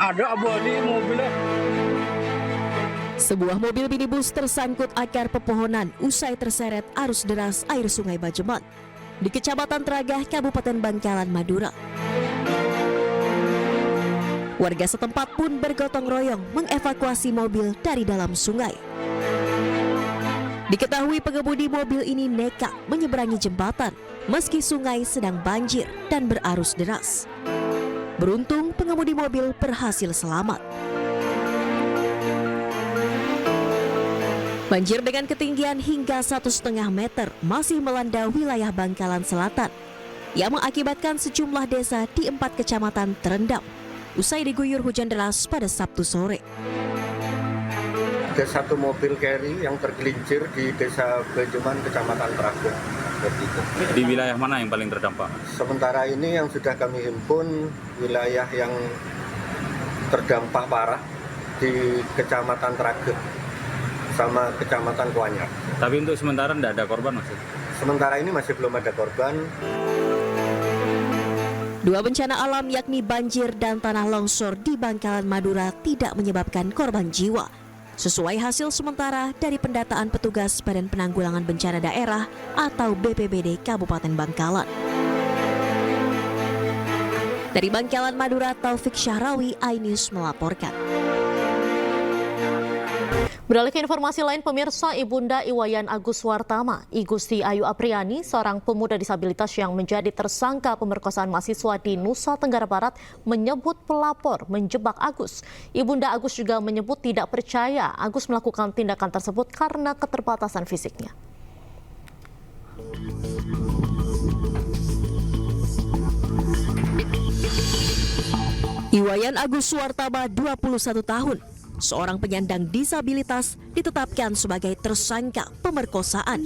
Ada bodi mobilnya. Sebuah mobil minibus tersangkut akar pepohonan usai terseret arus deras air Sungai Bajeman di Kecamatan Tragah, Kabupaten Bangkalan, Madura. Warga setempat pun bergotong royong mengevakuasi mobil dari dalam sungai. Diketahui pengemudi mobil ini nekat menyeberangi jembatan meski sungai sedang banjir dan berarus deras. Beruntung pengemudi mobil berhasil selamat. Banjir dengan ketinggian hingga 1,5 meter masih melanda wilayah Bangkalan Selatan yang mengakibatkan sejumlah desa di 4 kecamatan terendam usai diguyur hujan deras pada Sabtu sore. Ada satu mobil carry yang tergelincir di Desa Bajeman, Kecamatan Tragah. Di wilayah mana yang paling terdampak? Sementara ini yang sudah kami himpun wilayah yang terdampak parah di Kecamatan Tragah sama Kecamatan Kuanyar. Tapi untuk sementara tidak ada korban maksud? Sementara ini masih belum ada korban. Dua bencana alam yakni banjir dan tanah longsor di Bangkalan, Madura tidak menyebabkan korban jiwa. Sesuai hasil sementara dari pendataan petugas Badan Penanggulangan Bencana Daerah atau BPBD Kabupaten Bangkalan. Dari Bangkalan, Madura, Taufik Syahrawi, iNews melaporkan. Beralih ke informasi lain, pemirsa, Ibunda Iwayan Agus Wartama, I Gusti Ayu Apriani, seorang pemuda disabilitas yang menjadi tersangka pemerkosaan mahasiswa di Nusa Tenggara Barat, menyebut pelapor menjebak Agus. Ibunda Agus juga menyebut tidak percaya Agus melakukan tindakan tersebut karena keterbatasan fisiknya. Iwayan Agus Wartama, 21 tahun. Seorang penyandang disabilitas ditetapkan sebagai tersangka pemerkosaan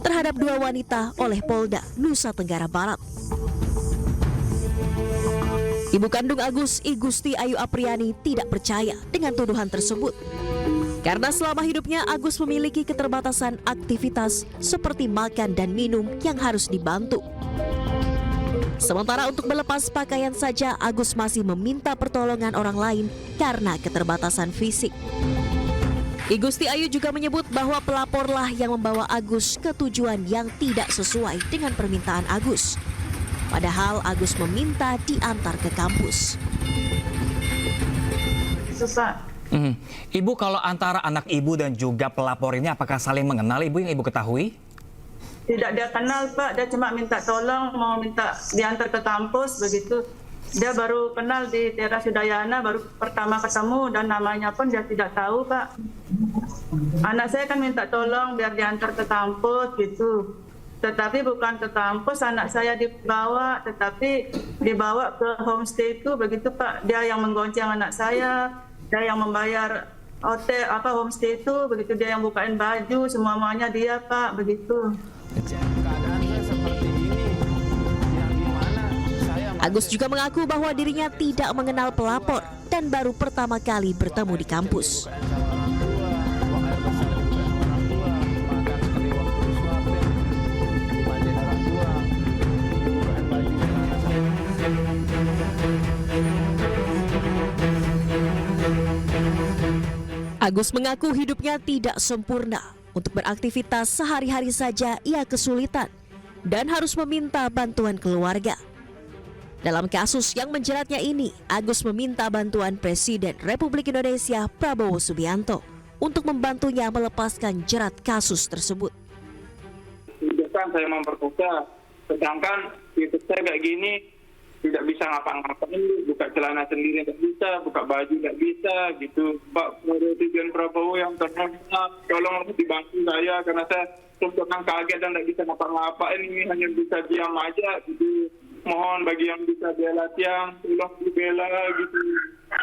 terhadap 2 wanita oleh Polda Nusa Tenggara Barat. Ibu kandung Agus, I Gusti Ayu Apriani, tidak percaya dengan tuduhan tersebut karena selama hidupnya Agus memiliki keterbatasan aktivitas seperti makan dan minum yang harus dibantu. Sementara untuk melepas pakaian saja Agus masih meminta pertolongan orang lain karena keterbatasan fisik. I Gusti Ayu juga menyebut bahwa pelaporlah yang membawa Agus ke tujuan yang tidak sesuai dengan permintaan Agus. Padahal Agus meminta diantar ke kampus. Susah. Ibu, kalau antara anak ibu dan juga pelapor ini apakah saling mengenal, Ibu, yang Ibu ketahui? Tidak dia kenal, Pak. Dia cuma minta tolong, mau minta diantar ke kampus, begitu. Dia baru kenal di Teras Udayana, baru pertama ketemu, dan namanya pun dia tidak tahu, Pak. Anak saya kan minta tolong biar diantar ke kampus, gitu. Tetapi bukan ke kampus, anak saya dibawa, tetapi dibawa ke homestay itu, begitu, Pak. Dia yang menggonceng anak saya, dia yang membayar hotel, homestay itu, begitu. Dia yang bukain baju, semuanya dia, Pak, begitu. Agus juga mengaku bahwa dirinya tidak mengenal pelapor dan baru pertama kali bertemu di kampus. Agus mengaku hidupnya tidak sempurna. Untuk beraktivitas sehari-hari saja ia kesulitan dan harus meminta bantuan keluarga. Dalam kasus yang menjeratnya ini, Agus meminta bantuan Presiden Republik Indonesia Prabowo Subianto untuk membantunya melepaskan jerat kasus tersebut. Kan saya memperkosa, sedangkan itu saya kayak gini tidak bisa ngapa-ngapain, buka celana sendiri tidak bisa, buka baju tidak bisa, gitu. Pak Presiden Prabowo yang terhormat, tolong dibantu saya karena saya terus kaget dan tidak bisa ngapa-ngapain, ini hanya bisa diam aja, gitu. Mohon bagi yang bisa bela Tiang, tolong dibela, gitu.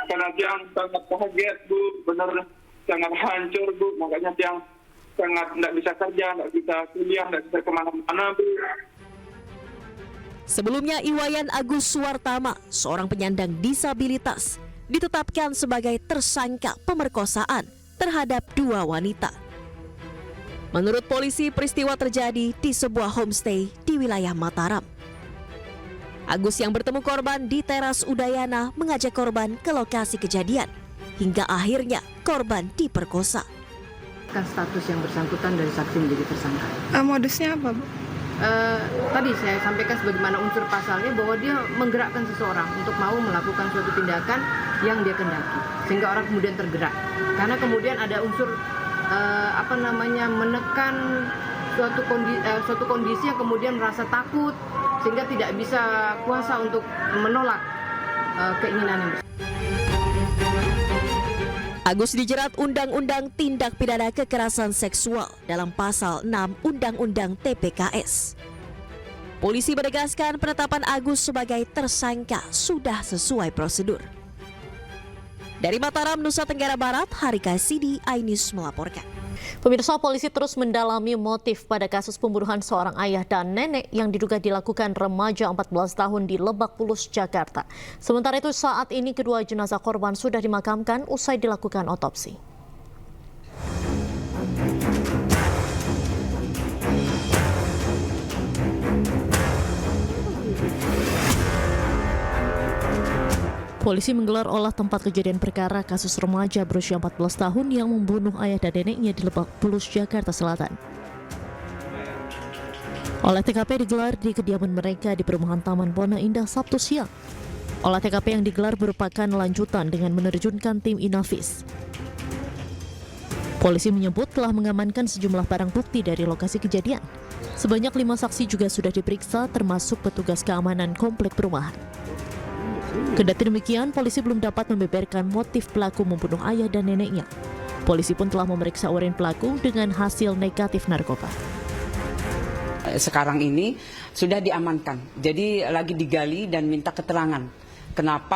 Karena Tiang sangat kaget, Bu, benar sangat hancur, Bu, makanya Tiang sangat tidak bisa kerja, tidak bisa kuliah, tidak bisa kemana-mana, Bu. Sebelumnya, Iwayan Agus Wartama, seorang penyandang disabilitas, ditetapkan sebagai tersangka pemerkosaan terhadap 2 wanita. Menurut polisi, peristiwa terjadi di sebuah homestay di wilayah Mataram. Agus yang bertemu korban di teras Udayana mengajak korban ke lokasi kejadian. Hingga akhirnya korban diperkosa. Kan status yang bersangkutan dari saksi menjadi tersangka. Modusnya apa, Bu? Tadi saya sampaikan sebagaimana unsur pasalnya bahwa dia menggerakkan seseorang untuk mau melakukan suatu tindakan yang dia kendaki, sehingga orang kemudian tergerak. Karena kemudian ada unsur menekan suatu kondisi yang kemudian merasa takut sehingga tidak bisa kuasa untuk menolak keinginannya. Agus dijerat Undang-Undang Tindak Pidana Kekerasan Seksual dalam Pasal 6 Undang-Undang TPKS. Polisi menegaskan penetapan Agus sebagai tersangka sudah sesuai prosedur. Dari Mataram, Nusa Tenggara Barat, Harika Sidi, iNews melaporkan. Pemirsa, polisi terus mendalami motif pada kasus pembunuhan seorang ayah dan nenek yang diduga dilakukan remaja 14 tahun di Lebak Bulus, Jakarta. Sementara itu saat ini kedua jenazah korban sudah dimakamkan usai dilakukan otopsi. Polisi menggelar olah tempat kejadian perkara kasus remaja berusia 14 tahun yang membunuh ayah dan neneknya di Lebak Bulus, Jakarta Selatan. Olah TKP digelar di kediaman mereka di perumahan Taman Bona Indah Sabtu siang. Olah TKP yang digelar merupakan lanjutan dengan menerjunkan tim Inavis. Polisi menyebut telah mengamankan sejumlah barang bukti dari lokasi kejadian. Sebanyak 5 saksi juga sudah diperiksa, termasuk petugas keamanan komplek perumahan. Kendati demikian, polisi belum dapat membeberkan motif pelaku membunuh ayah dan neneknya. Polisi pun telah memeriksa urin pelaku dengan hasil negatif narkoba. Sekarang ini sudah diamankan, jadi lagi digali dan minta keterangan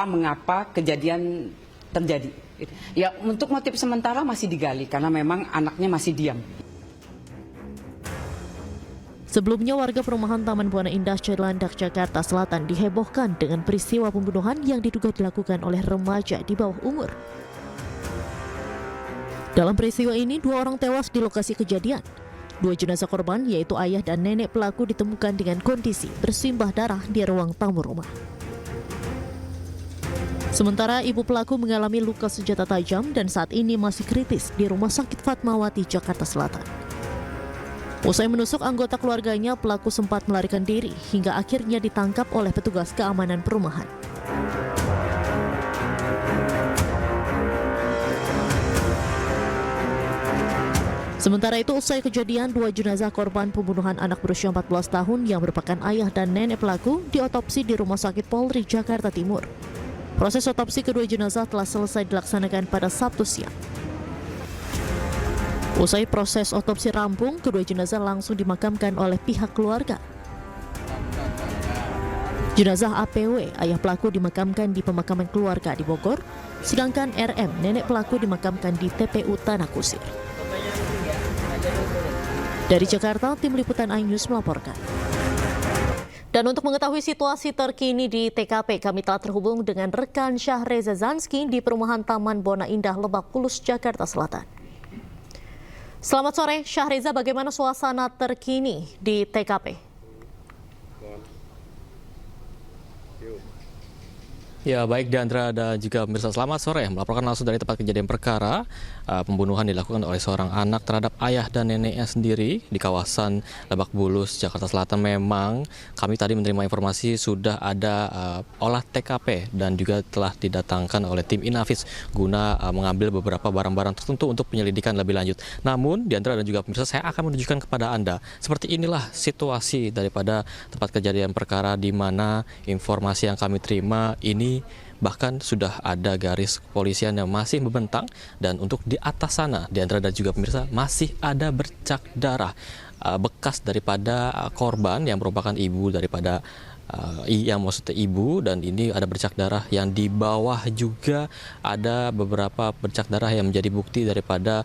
mengapa kejadian terjadi. Ya, untuk motif sementara masih digali karena memang anaknya masih diam. Sebelumnya, warga perumahan Taman Buana Indah, Cilandak, Jakarta Selatan dihebohkan dengan peristiwa pembunuhan yang diduga dilakukan oleh remaja di bawah umur. Dalam peristiwa ini, 2 orang tewas di lokasi kejadian. 2 jenazah korban, yaitu ayah dan nenek pelaku, ditemukan dengan kondisi bersimbah darah di ruang tamu rumah. Sementara ibu pelaku mengalami luka senjata tajam dan saat ini masih kritis di Rumah Sakit Fatmawati, Jakarta Selatan. Usai menusuk anggota keluarganya, pelaku sempat melarikan diri hingga akhirnya ditangkap oleh petugas keamanan perumahan. Sementara itu, usai kejadian, 2 jenazah korban pembunuhan anak berusia 14 tahun yang merupakan ayah dan nenek pelaku diotopsi di Rumah Sakit Polri, Jakarta Timur. Proses otopsi kedua jenazah telah selesai dilaksanakan pada Sabtu siang. Usai proses otopsi rampung, kedua jenazah langsung dimakamkan oleh pihak keluarga. Jenazah APW, ayah pelaku, dimakamkan di pemakaman keluarga di Bogor, sedangkan RM, nenek pelaku, dimakamkan di TPU Tanah Kusir. Dari Jakarta, tim liputan iNews melaporkan. Dan untuk mengetahui situasi terkini di TKP, kami telah terhubung dengan rekan Syahreza Zanski di perumahan Taman Bona Indah, Lebak Bulus, Jakarta Selatan. Selamat sore, Syahreza, bagaimana suasana terkini di TKP? Ya, baik Diandra dan juga pemirsa, selamat sore. Melaporkan langsung dari tempat kejadian perkara, pembunuhan dilakukan oleh seorang anak terhadap ayah dan neneknya sendiri di kawasan Lebak Bulus, Jakarta Selatan. Memang kami tadi menerima informasi sudah ada olah TKP dan juga telah didatangkan oleh tim Inavis guna mengambil beberapa barang-barang tertentu untuk penyelidikan lebih lanjut. Namun, Diandra dan juga pemirsa, saya akan menunjukkan kepada Anda seperti inilah situasi daripada tempat kejadian perkara, di mana informasi yang kami terima ini bahkan sudah ada garis kepolisian yang masih membentang, dan untuk di atas sana, Diandra dan juga pemirsa, masih ada bercak darah bekas daripada korban yang merupakan ibu daripada ibu, dan ini ada bercak darah yang di bawah juga ada beberapa bercak darah yang menjadi bukti daripada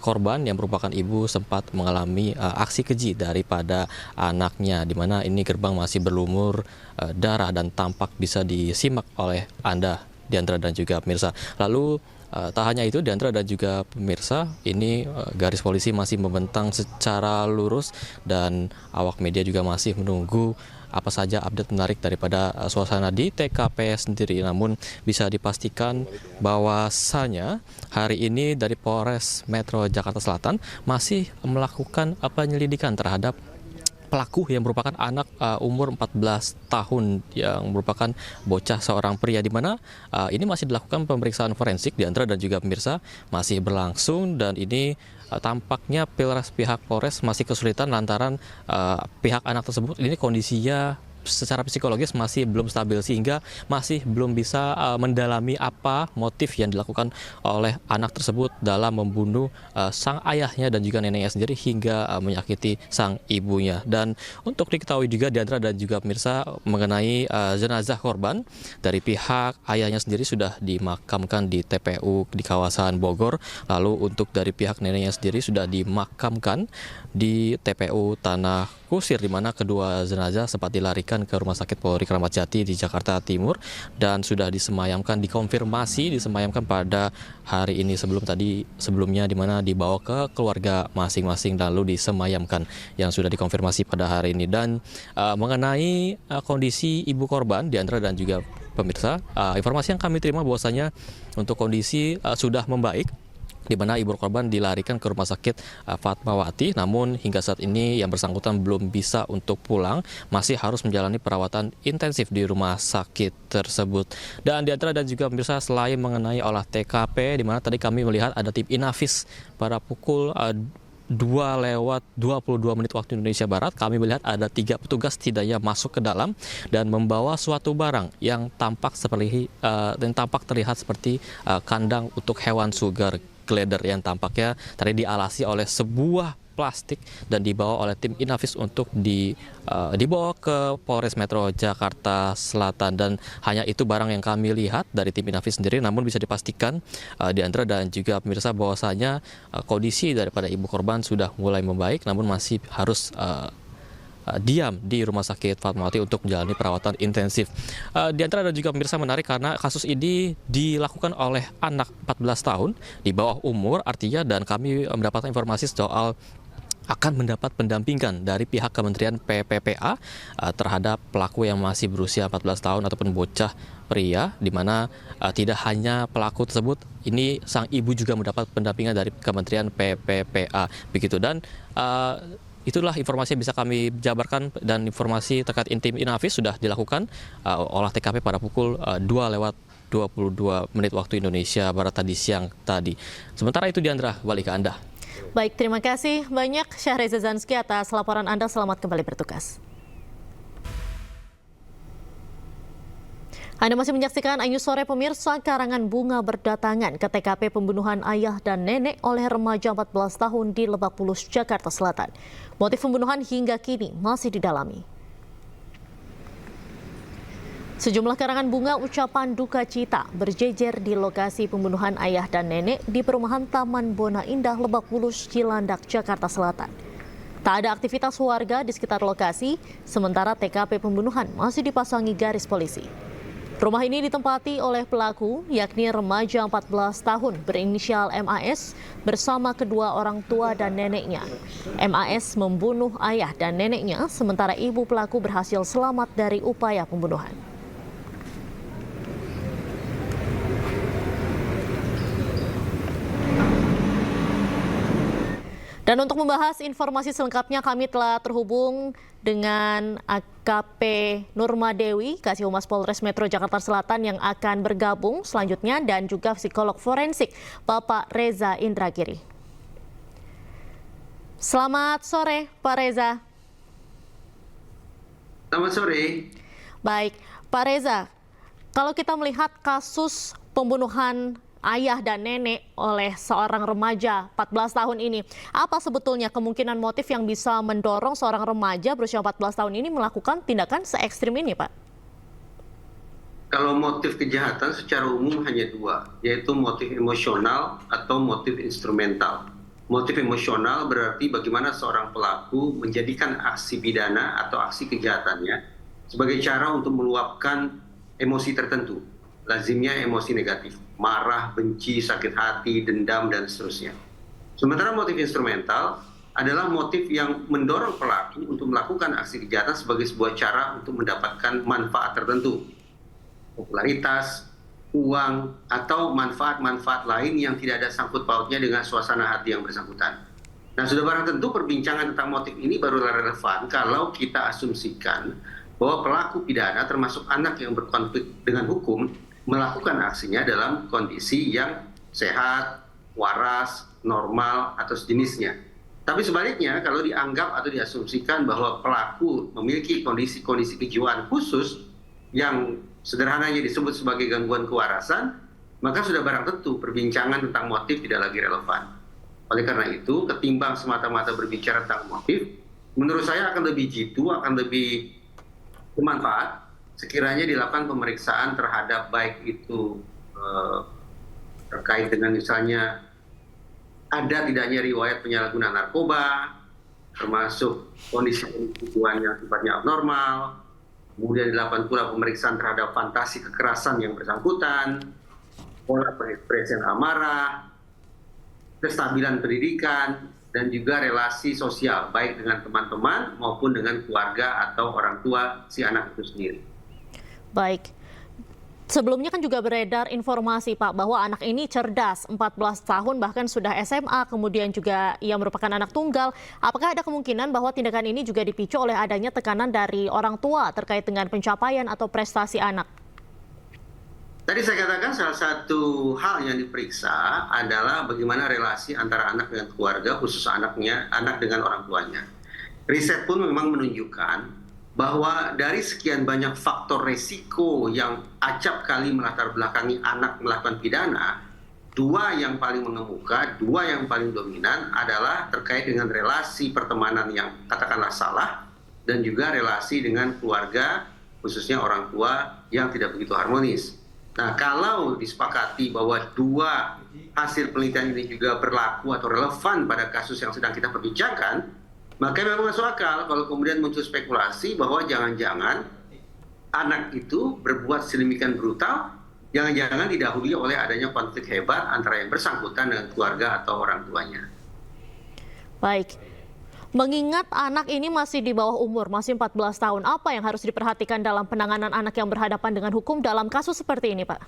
korban yang merupakan ibu sempat mengalami aksi keji daripada anaknya, di mana ini gerbang masih berlumur darah dan tampak bisa disimak oleh Anda, Diandra dan juga pemirsa. Lalu Tak hanya itu, Diandra dan juga pemirsa, ini garis polisi masih membentang secara lurus dan awak media juga masih menunggu apa saja update menarik daripada suasana di TKP sendiri. Namun bisa dipastikan bahwasanya hari ini dari Polres Metro Jakarta Selatan masih melakukan penyelidikan terhadap pelaku yang merupakan anak umur 14 tahun yang merupakan bocah seorang pria, di mana ini masih dilakukan pemeriksaan forensik Diandra dan juga pemirsa masih berlangsung, dan ini tampaknya pihak Polres masih kesulitan lantaran pihak anak tersebut ini kondisinya secara psikologis masih belum stabil, sehingga masih belum bisa mendalami apa motif yang dilakukan oleh anak tersebut dalam membunuh sang ayahnya dan juga neneknya sendiri hingga menyakiti sang ibunya. Dan untuk diketahui juga Diandra dan juga pemirsa mengenai jenazah korban dari pihak ayahnya sendiri sudah dimakamkan di TPU di kawasan Bogor, lalu untuk dari pihak neneknya sendiri sudah dimakamkan di TPU Tanah Kusir, di mana kedua jenazah sempat dilarikan ke Rumah Sakit Polri Kramat Jati di Jakarta Timur dan sudah dikonfirmasi disemayamkan pada hari ini, sebelumnya di mana dibawa ke keluarga masing-masing lalu disemayamkan yang sudah dikonfirmasi pada hari ini. Dan mengenai kondisi ibu korban Diandra dan juga pemirsa, informasi yang kami terima bahwasanya untuk kondisi sudah membaik, di mana ibu korban dilarikan ke Rumah Sakit Fatmawati, namun hingga saat ini yang bersangkutan belum bisa untuk pulang, masih harus menjalani perawatan intensif di rumah sakit tersebut. Dan Diandra dan juga pemirsa, selain mengenai olah TKP, di mana tadi kami melihat ada tim Inafis pada pukul 2:22 waktu Indonesia Barat, kami melihat ada 3 petugas setidaknya masuk ke dalam dan membawa suatu barang yang tampak terlihat seperti kandang untuk hewan sugar glider yang tampaknya tadi dialasi oleh sebuah plastik dan dibawa oleh tim Inafis untuk dibawa ke Polres Metro Jakarta Selatan. Dan hanya itu barang yang kami lihat dari tim Inafis sendiri, namun bisa dipastikan Diandra dan juga pemirsa bahwasanya kondisi daripada ibu korban sudah mulai membaik, namun masih harus diam di Rumah Sakit Fatmawati untuk menjalani perawatan intensif. Diantara dan juga pemirsa menarik karena kasus ini dilakukan oleh anak 14 tahun di bawah umur, artinya, dan kami mendapatkan informasi soal akan mendapat pendampingan dari pihak Kementerian PPPA terhadap pelaku yang masih berusia 14 tahun ataupun bocah pria, di mana tidak hanya pelaku tersebut, ini sang ibu juga mendapat pendampingan dari Kementerian PPPA begitu. Dan itulah informasi yang bisa kami jabarkan, dan informasi terkait tim Inafis sudah dilakukan olah TKP pada pukul 2:22 waktu Indonesia Barat tadi siang tadi. Sementara itu Diandra, balik ke Anda. Baik, terima kasih banyak Syahreza Zanski atas laporan Anda. Selamat kembali bertugas. Anda masih menyaksikan Ayu Sore pemirsa. Karangan bunga berdatangan ke TKP pembunuhan ayah dan nenek oleh remaja 14 tahun di Lebak Bulus, Jakarta Selatan. Motif pembunuhan hingga kini masih didalami. Sejumlah karangan bunga ucapan duka cita berjejer di lokasi pembunuhan ayah dan nenek di perumahan Taman Bona Indah, Lebak Bulus, Cilandak, Jakarta Selatan. Tak ada aktivitas warga di sekitar lokasi, sementara TKP pembunuhan masih dipasangi garis polisi. Rumah ini ditempati oleh pelaku, yakni remaja 14 tahun berinisial MAS bersama kedua orang tua dan neneknya. MAS membunuh ayah dan neneknya, sementara ibu pelaku berhasil selamat dari upaya pembunuhan. Dan untuk membahas informasi selengkapnya, kami telah terhubung dengan AKP Nurma Dewi, Kasih Humas Polres Metro Jakarta Selatan yang akan bergabung selanjutnya, dan juga psikolog forensik Bapak Reza Indragiri. Selamat sore, Pak Reza. Selamat sore. Baik, Pak Reza, kalau kita melihat kasus pembunuhan ayah dan nenek oleh seorang remaja 14 tahun ini, apa sebetulnya kemungkinan motif yang bisa mendorong seorang remaja berusia 14 tahun ini melakukan tindakan se-ekstrim ini, Pak? Kalau motif kejahatan secara umum hanya dua, yaitu motif emosional atau motif instrumental. Motif emosional berarti bagaimana seorang pelaku menjadikan aksi pidana atau aksi kejahatannya sebagai cara untuk meluapkan emosi tertentu. lazimnya emosi negatif, marah, benci, sakit hati, dendam, dan seterusnya. Sementara motif instrumental adalah motif yang mendorong pelaku untuk melakukan aksi kejahatan sebagai sebuah cara untuk mendapatkan manfaat tertentu, popularitas, uang, atau manfaat-manfaat lain yang tidak ada sangkut pautnya dengan suasana hati yang bersangkutan. Nah, sudah barang tentu perbincangan tentang motif ini barulah relevan kalau kita asumsikan bahwa pelaku pidana termasuk anak yang berkonflik dengan hukum melakukan aksinya dalam kondisi yang sehat, waras, normal, atau sejenisnya. Tapi sebaliknya, kalau dianggap atau diasumsikan bahwa pelaku memiliki kondisi-kondisi kejiwaan khusus yang sederhananya disebut sebagai gangguan kewarasan, maka sudah barang tentu perbincangan tentang motif tidak lagi relevan. Oleh karena itu, ketimbang semata-mata berbicara tentang motif, menurut saya akan lebih jitu, akan lebih bermanfaat sekiranya dilakukan pemeriksaan terhadap baik itu terkait dengan misalnya ada tidaknya riwayat penyalahgunaan narkoba, termasuk kondisi kejiwaan yang sifatnya abnormal, kemudian dilakukan pula pemeriksaan terhadap fantasi kekerasan yang bersangkutan, pola berekspresi amarah, kestabilan pendidikan, dan juga relasi sosial, baik dengan teman-teman maupun dengan keluarga atau orang tua si anak itu sendiri. Baik. Sebelumnya kan juga beredar informasi Pak bahwa anak ini cerdas, 14 tahun bahkan sudah SMA, kemudian juga ia merupakan anak tunggal. Apakah ada kemungkinan bahwa tindakan ini juga dipicu oleh adanya tekanan dari orang tua terkait dengan pencapaian atau prestasi anak? Tadi saya katakan salah satu hal yang diperiksa adalah bagaimana relasi antara anak dengan keluarga, khusus anak dengan orang tuanya. Riset pun memang menunjukkan bahwa dari sekian banyak faktor resiko yang acap kali melatar belakangi anak melakukan pidana, dua yang paling mengemuka, dua yang paling dominan adalah terkait dengan relasi pertemanan yang katakanlah salah, dan juga relasi dengan keluarga, khususnya orang tua yang tidak begitu harmonis. Nah, kalau disepakati bahwa dua hasil penelitian ini juga berlaku atau relevan pada kasus yang sedang kita perbincangkan, maka memang masuk akal kalau kemudian muncul spekulasi bahwa jangan-jangan anak itu berbuat sedemikian brutal, jangan-jangan didahului oleh adanya konflik hebat antara yang bersangkutan dengan keluarga atau orang tuanya. Baik. Mengingat anak ini masih di bawah umur, masih 14 tahun, apa yang harus diperhatikan dalam penanganan anak yang berhadapan dengan hukum dalam kasus seperti ini, Pak?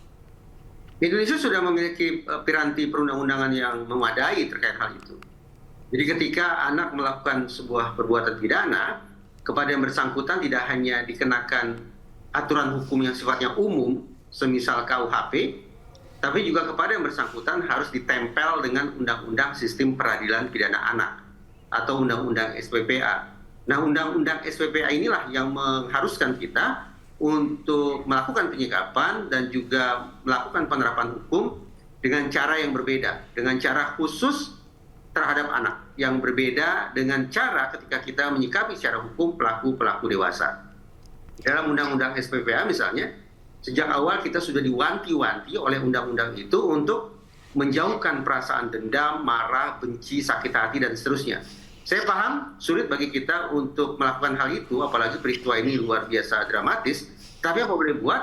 Indonesia sudah memiliki piranti perundang-undangan yang memadai terkait hal itu. Jadi ketika anak melakukan sebuah perbuatan pidana, kepada yang bersangkutan tidak hanya dikenakan aturan hukum yang sifatnya umum, semisal KUHP, tapi juga kepada yang bersangkutan harus ditempel dengan Undang-Undang Sistem Peradilan Pidana Anak atau Undang-Undang SPPA. Nah, Undang-Undang SPPA inilah yang mengharuskan kita untuk melakukan penyikapan dan juga melakukan penerapan hukum dengan cara yang berbeda, dengan cara khusus terhadap anak, yang berbeda dengan cara ketika kita menyikapi secara hukum pelaku-pelaku dewasa. Dalam Undang-Undang SPPA misalnya, sejak awal kita sudah diwanti-wanti oleh undang-undang itu untuk menjauhkan perasaan dendam, marah, benci, sakit hati, dan seterusnya. Saya paham sulit bagi kita untuk melakukan hal itu, apalagi peristiwa ini luar biasa dramatis, tapi apa boleh buat,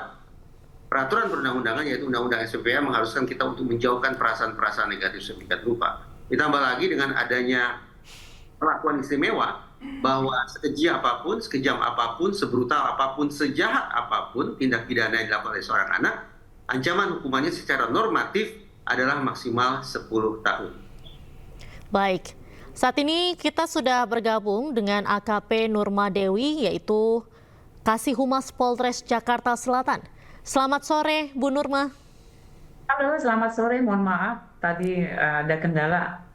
peraturan perundang-undangan yaitu Undang-Undang SPPA mengharuskan kita untuk menjauhkan perasaan-perasaan negatif sedemikian rupa. Ditambah lagi dengan adanya perlakuan istimewa bahwa sekeji apapun, sekejam apapun, sebrutal apapun, sejahat apapun tindak pidana yang dilakukan oleh seorang anak, ancaman hukumannya secara normatif adalah maksimal 10 tahun. Baik, saat ini kita sudah bergabung dengan AKP Nurma Dewi, yaitu Kasih Humas Polres Jakarta Selatan. Selamat sore, Bu Nurma. Halo, selamat sore. Mohon maaf, tadi ada kendala.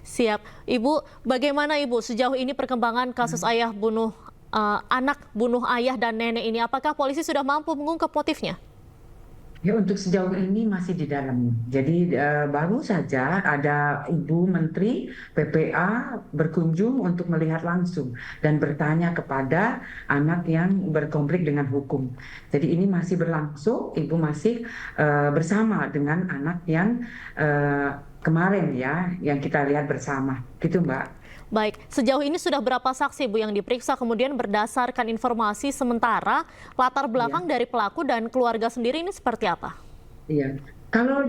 Siap. Ibu, bagaimana Ibu sejauh ini perkembangan kasus anak bunuh ayah dan nenek ini? Apakah polisi sudah mampu mengungkap motifnya? Ya, untuk sejauh ini masih di dalam. Jadi baru saja ada Ibu Menteri PPA berkunjung untuk melihat langsung dan bertanya kepada anak yang berkonflik dengan hukum. Jadi ini masih berlangsung, Ibu masih bersama dengan anak yang kemarin ya, yang kita lihat bersama. Gitu, Mbak. Baik, sejauh ini sudah berapa saksi Bu yang diperiksa, kemudian berdasarkan informasi sementara latar belakang dari pelaku dan keluarga sendiri ini seperti apa? Iya. Kalau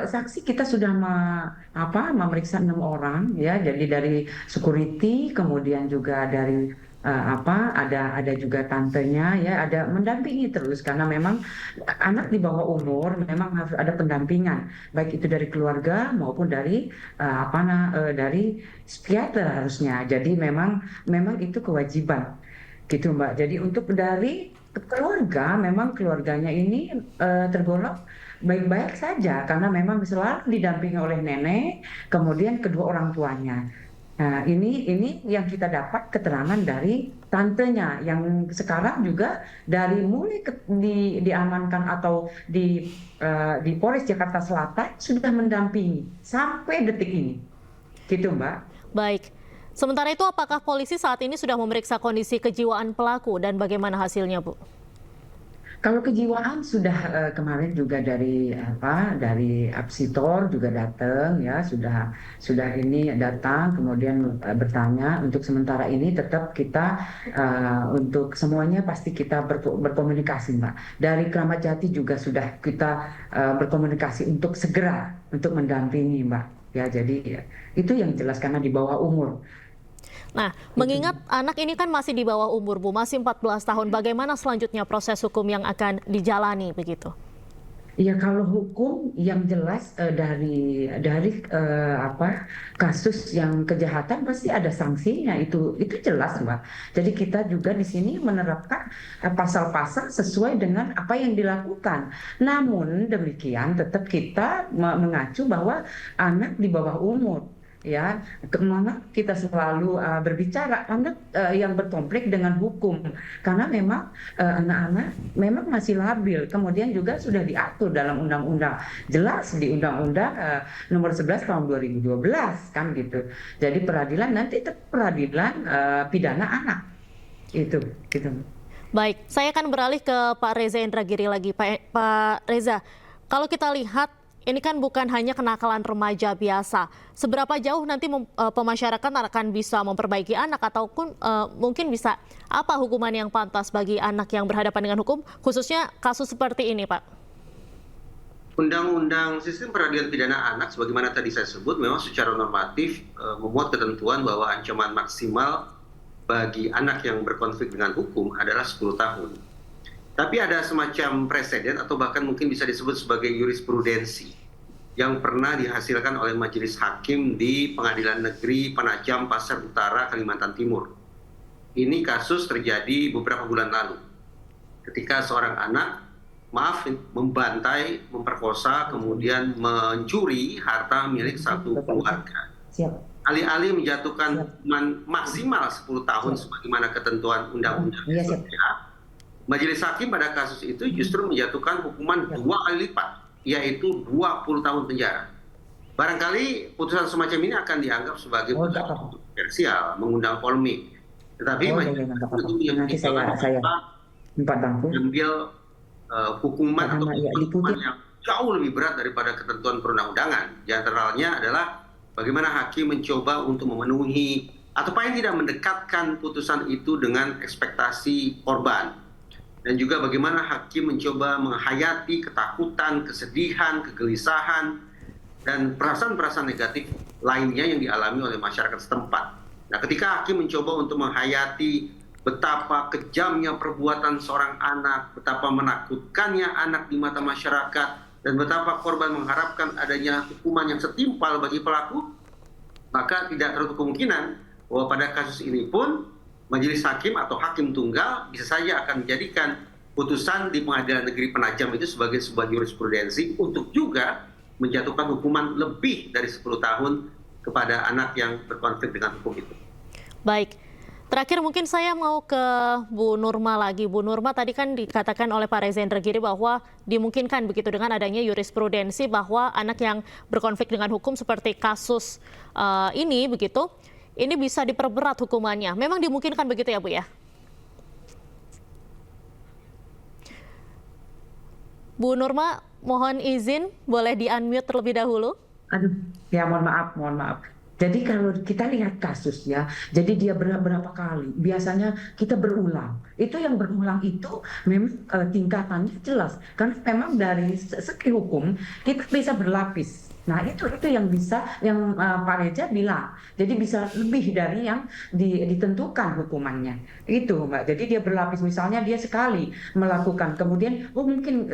saksi kita sudah memeriksa 6 orang ya, jadi dari security, kemudian juga dari ada juga tantenya ya, ada mendampingi terus karena memang anak di bawah umur memang harus ada pendampingan, baik itu dari keluarga maupun dari dari psikiater harusnya. Jadi memang itu kewajiban gitu Mbak. Jadi untuk dari keluarga, memang keluarganya ini tergolong baik-baik saja karena memang selalu didampingi oleh nenek, kemudian kedua orang tuanya. Nah, ini yang kita dapat keterangan dari tantenya yang sekarang juga dari mulai diamankan atau di Polres Jakarta Selatan sudah mendampingi sampai detik ini. Gitu, Mbak. Baik. Sementara itu apakah polisi saat ini sudah memeriksa kondisi kejiwaan pelaku dan bagaimana hasilnya, Bu? Kalau kejiwaan sudah kemarin juga dari Apsitor juga datang ya, sudah ini datang kemudian bertanya. Untuk sementara ini tetap kita untuk semuanya pasti kita berkomunikasi Mbak. Dari Kramat Jati juga sudah kita berkomunikasi untuk segera untuk mendampingi Mbak. Ya, jadi itu yang jelas karena di bawah umur. Nah, mengingat anak ini kan masih di bawah umur, Bu, masih 14 tahun. Bagaimana selanjutnya proses hukum yang akan dijalani begitu? Ya, kalau hukum yang jelas dari kasus yang kejahatan pasti ada sanksinya, itu jelas Mbak. Jadi kita juga di sini menerapkan pasal-pasal sesuai dengan apa yang dilakukan. Namun demikian tetap kita mengacu bahwa anak di bawah umur. Ya, kemana kita selalu berbicara anak yang berkonflik dengan hukum karena memang anak-anak memang masih labil, kemudian juga sudah diatur dalam undang-undang, jelas di undang-undang nomor 11 tahun 2012 kan gitu. Jadi peradilan nanti peradilan pidana anak itu gitu. Baik, saya akan beralih ke Pak Reza Indragiri lagi. Pak Reza, kalau kita lihat ini kan bukan hanya kenakalan remaja biasa. Seberapa jauh nanti pemasyarakat akan bisa memperbaiki anak ataupun mungkin bisa apa hukuman yang pantas bagi anak yang berhadapan dengan hukum, khususnya kasus seperti ini, Pak? Undang-undang sistem peradilan pidana anak, sebagaimana tadi saya sebut, memang secara normatif memuat ketentuan bahwa ancaman maksimal bagi anak yang berkonflik dengan hukum adalah 10 tahun. Tapi ada semacam preseden atau bahkan mungkin bisa disebut sebagai jurisprudensi yang pernah dihasilkan oleh Majelis Hakim di Pengadilan Negeri Penajam Pasar Utara, Kalimantan Timur. Ini kasus terjadi beberapa bulan lalu. Ketika seorang anak, membantai, memperkosa, kemudian mencuri harta milik satu keluarga. Alih-alih menjatuhkan hukuman maksimal 10 tahun sebagaimana ketentuan undang-undang. Majelis Hakim pada kasus itu justru menjatuhkan hukuman 2 kali lipat, yaitu 20 tahun penjara. Barangkali putusan semacam ini akan dianggap sebagai putusan kontroversial, mengundang polemik. Tetapi majelis hakim yang mengambil hukuman atau hukuman yang jauh lebih berat daripada ketentuan perundang-undangan. Di antaranya adalah bagaimana hakim mencoba untuk memenuhi atau paling tidak mendekatkan putusan itu dengan ekspektasi korban. Dan juga bagaimana hakim mencoba menghayati ketakutan, kesedihan, kegelisahan, dan perasaan-perasaan negatif lainnya yang dialami oleh masyarakat setempat. Nah, ketika hakim mencoba untuk menghayati betapa kejamnya perbuatan seorang anak, betapa menakutkannya anak di mata masyarakat, dan betapa korban mengharapkan adanya hukuman yang setimpal bagi pelaku, maka tidak tertutup kemungkinan bahwa pada kasus ini pun Majelis Hakim atau Hakim Tunggal bisa saja akan menjadikan putusan di Pengadilan Negeri Penajam itu sebagai sebuah jurisprudensi untuk juga menjatuhkan hukuman lebih dari 10 tahun kepada anak yang berkonflik dengan hukum itu. Baik. Terakhir mungkin saya mau ke Bu Nurma lagi. Bu Nurma, tadi kan dikatakan oleh Pak Reza Indragiri bahwa dimungkinkan begitu dengan adanya jurisprudensi bahwa anak yang berkonflik dengan hukum seperti kasus ini begitu, ini bisa diperberat hukumannya. Memang dimungkinkan begitu ya Bu ya? Bu Nurma, mohon izin boleh di-unmute terlebih dahulu. Aduh, ya mohon maaf. Jadi kalau kita lihat kasus ya, jadi dia berapa kali, biasanya kita berulang. Itu yang berulang itu memang tingkatannya jelas. Karena memang dari segi hukum kita bisa berlapis. Nah itu yang bisa, yang Pak Reza bilang. Jadi bisa lebih dari yang ditentukan hukumannya. Itu Mbak. Jadi dia berlapis, misalnya dia sekali melakukan, kemudian mungkin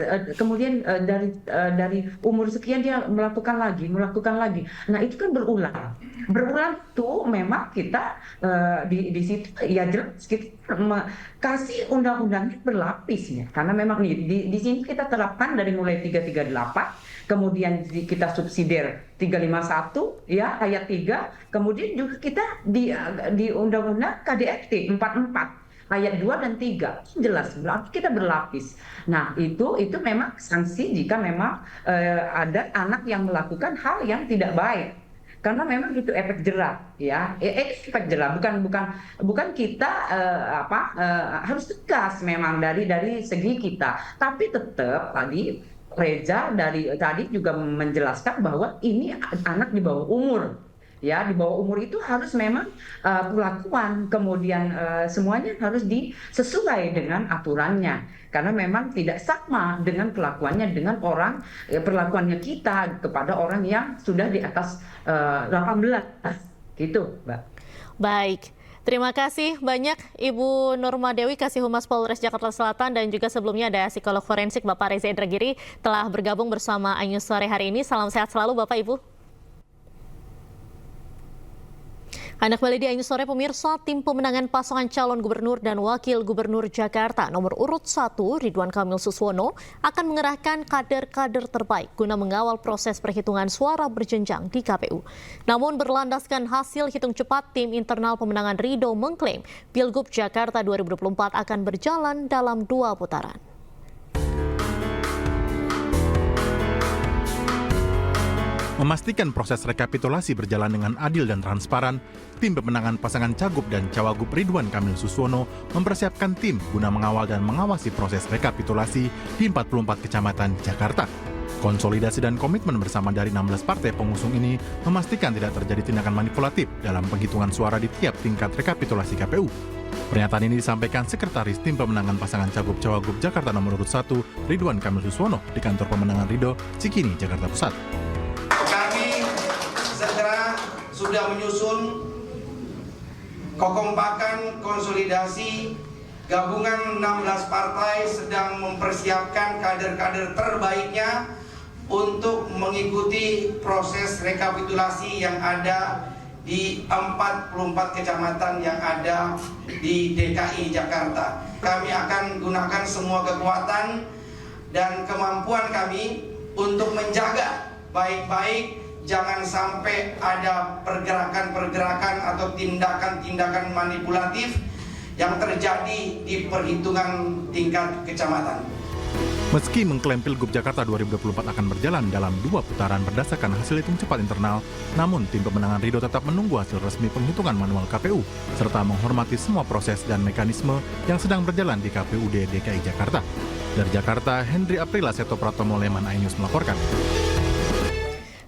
dari umur sekian dia melakukan lagi. Nah itu kan berulang. Berulang itu memang kita di situ ya jelas kita kasih undang-undangnya berlapis ya. Karena memang di sini kita terapkan dari mulai 338. Kemudian kita subsidiar 351 ya ayat 3, kemudian juga kita di Undang-Undang KDRT 44 ayat 2 dan 3 jelas berarti kita berlapis. Nah itu memang sanksi jika memang ada anak yang melakukan hal yang tidak baik. Karena memang itu efek jerah ya, efek jerah bukan kita harus tegas memang dari segi kita, tapi tetap tadi Reza tadi juga menjelaskan bahwa ini anak di bawah umur. Ya, di bawah umur itu harus memang perlakuan, kemudian semuanya harus sesuai dengan aturannya. Karena memang tidak sama dengan perlakuannya dengan perlakuannya kita kepada orang yang sudah di atas 18. Gitu, Mbak. Baik. Terima kasih banyak Ibu Nurma Dewi, Kasih Humas Polres Jakarta Selatan, dan juga sebelumnya ada psikolog forensik Bapak Reza Indragiri telah bergabung bersama iNews sore hari ini. Salam sehat selalu Bapak Ibu. Anda kembali di iNews sore pemirsa. Tim pemenangan pasangan calon gubernur dan wakil gubernur Jakarta nomor urut 1 Ridwan Kamil Suswono akan mengerahkan kader-kader terbaik guna mengawal proses perhitungan suara berjenjang di KPU. Namun berlandaskan hasil hitung cepat, tim internal pemenangan Ridho mengklaim Pilgub Jakarta 2024 akan berjalan dalam 2 putaran. Memastikan proses rekapitulasi berjalan dengan adil dan transparan, tim pemenangan pasangan Cagup dan Cawagup Ridwan Kamil Suswono mempersiapkan tim guna mengawal dan mengawasi proses rekapitulasi di 44 kecamatan Jakarta. Konsolidasi dan komitmen bersama dari 16 partai pengusung ini memastikan tidak terjadi tindakan manipulatif dalam penghitungan suara di tiap tingkat rekapitulasi KPU. Pernyataan ini disampaikan Sekretaris Tim Pemenangan Pasangan Cagup Cawagup Jakarta nomor urut 1 Ridwan Kamil Suswono di kantor pemenangan Ridho, Cikini, Jakarta Pusat. Sudah menyusun kekompakan konsolidasi gabungan 16 partai sedang mempersiapkan kader-kader terbaiknya untuk mengikuti proses rekapitulasi yang ada di 44 kecamatan yang ada di DKI Jakarta. Kami akan gunakan semua kekuatan dan kemampuan kami untuk menjaga baik-baik. Jangan sampai ada pergerakan-pergerakan atau tindakan-tindakan manipulatif yang terjadi di perhitungan tingkat kecamatan. Meski mengklaim Pilgub Jakarta 2024 akan berjalan dalam 2 putaran berdasarkan hasil hitung cepat internal, namun tim pemenangan Ridho tetap menunggu hasil resmi penghitungan manual KPU, serta menghormati semua proses dan mekanisme yang sedang berjalan di KPUD DKI Jakarta. Dari Jakarta, Hendri Aprila Seto Pratomo, Leman, iNews melaporkan.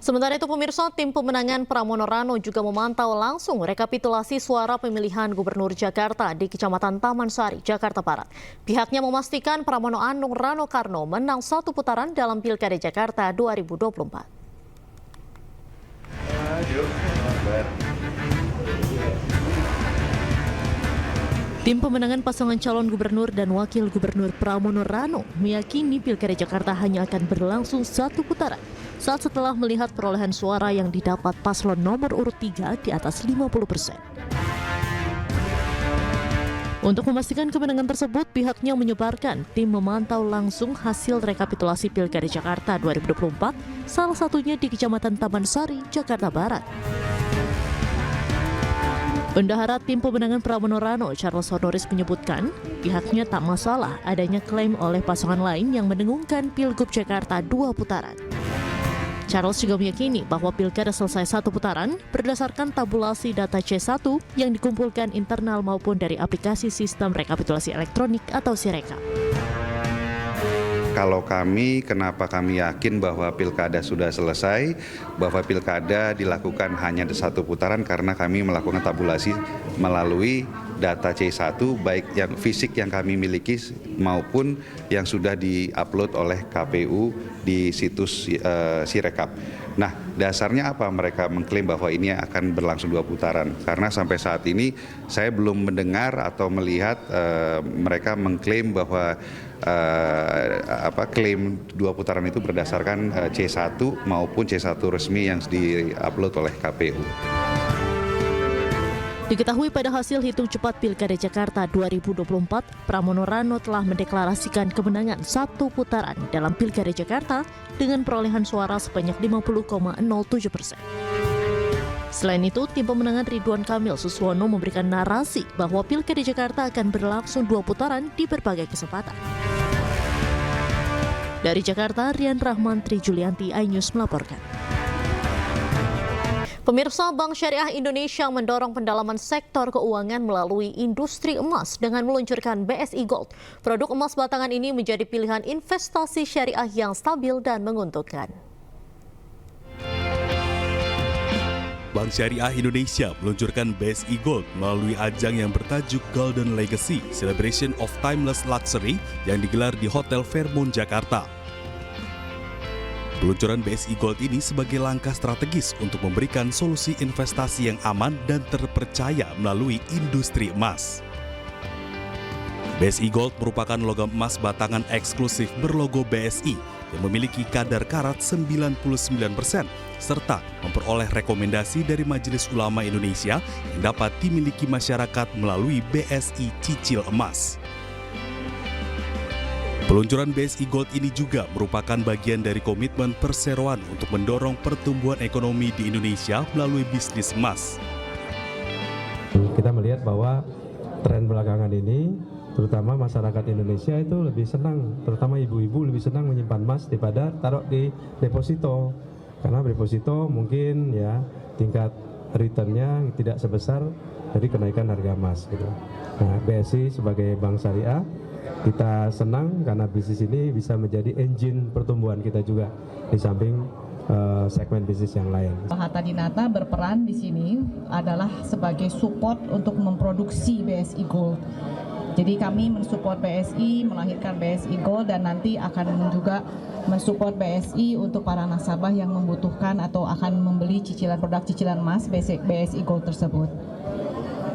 Sementara itu pemirsa, tim pemenangan Pramono Rano juga memantau langsung rekapitulasi suara pemilihan Gubernur Jakarta di Kecamatan Taman Sari, Jakarta Barat. Pihaknya memastikan Pramono Anung Rano Karno menang 1 putaran dalam Pilkada Jakarta 2024. Tim pemenangan pasangan calon gubernur dan wakil gubernur Pramono Rano meyakini Pilkada Jakarta hanya akan berlangsung 1 putaran saat setelah melihat perolehan suara yang didapat paslon nomor urut 3 di atas 50%. Untuk memastikan kemenangan tersebut, pihaknya menyebarkan tim memantau langsung hasil rekapitulasi Pilkada Jakarta 2024, salah satunya di Kecamatan Taman Sari, Jakarta Barat. Bendahara tim pemenangan Pramono Rano, Charles Honoris, menyebutkan pihaknya tak masalah adanya klaim oleh pasangan lain yang mendengungkan Pilgub Jakarta 2 putaran. Charles juga meyakini bahwa pilkada selesai 1 putaran berdasarkan tabulasi data C1 yang dikumpulkan internal maupun dari aplikasi sistem rekapitulasi elektronik atau Sirekap. Kalau kami, kenapa kami yakin bahwa pilkada sudah selesai, bahwa pilkada dilakukan hanya satu putaran karena kami melakukan tabulasi melalui data C1, baik yang fisik yang kami miliki maupun yang sudah di-upload oleh KPU di situs Sirekap. Nah, dasarnya apa mereka mengklaim bahwa ini akan berlangsung 2 putaran? Karena sampai saat ini saya belum mendengar atau melihat mereka mengklaim bahwa klaim 2 putaran itu berdasarkan C1 maupun C1 resmi yang di-upload oleh KPU. Diketahui pada hasil hitung cepat Pilkada Jakarta 2024, Pramono Rano telah mendeklarasikan kemenangan 1 putaran dalam Pilkada Jakarta dengan perolehan suara sebanyak 50,07%. Selain itu, tim pemenangan Ridwan Kamil Suswono memberikan narasi bahwa Pilkada Jakarta akan berlangsung 2 putaran di berbagai kesempatan. Dari Jakarta, Rian Rahman, Tri Julianti, iNews melaporkan. Pemirsa, Bank Syariah Indonesia mendorong pendalaman sektor keuangan melalui industri emas dengan meluncurkan BSI Gold. Produk emas batangan ini menjadi pilihan investasi syariah yang stabil dan menguntungkan. Bank Syariah Indonesia meluncurkan BSI Gold melalui ajang yang bertajuk Golden Legacy Celebration of Timeless Luxury yang digelar di Hotel Fairmont, Jakarta. Peluncuran BSI Gold ini sebagai langkah strategis untuk memberikan solusi investasi yang aman dan terpercaya melalui industri emas. BSI Gold merupakan logam emas batangan eksklusif berlogo BSI yang memiliki kadar karat 99% serta memperoleh rekomendasi dari Majelis Ulama Indonesia yang dapat dimiliki masyarakat melalui BSI Cicil Emas. Peluncuran BSI Gold ini juga merupakan bagian dari komitmen perseroan untuk mendorong pertumbuhan ekonomi di Indonesia melalui bisnis emas. Kita melihat bahwa tren belakangan ini, terutama masyarakat Indonesia itu lebih senang, terutama ibu-ibu lebih senang menyimpan emas daripada taruh di deposito. Karena deposito mungkin ya tingkat returnnya tidak sebesar dari kenaikan harga emas. Gitu. Nah, BSI sebagai bank syariah, kita senang karena bisnis ini bisa menjadi engine pertumbuhan kita juga di samping segmen bisnis yang lain. Harta Dinata berperan di sini adalah sebagai support untuk memproduksi BSI Gold. Jadi kami mensupport BSI, melahirkan BSI Gold dan nanti akan juga mensupport BSI untuk para nasabah yang membutuhkan atau akan membeli produk cicilan emas BSI Gold tersebut.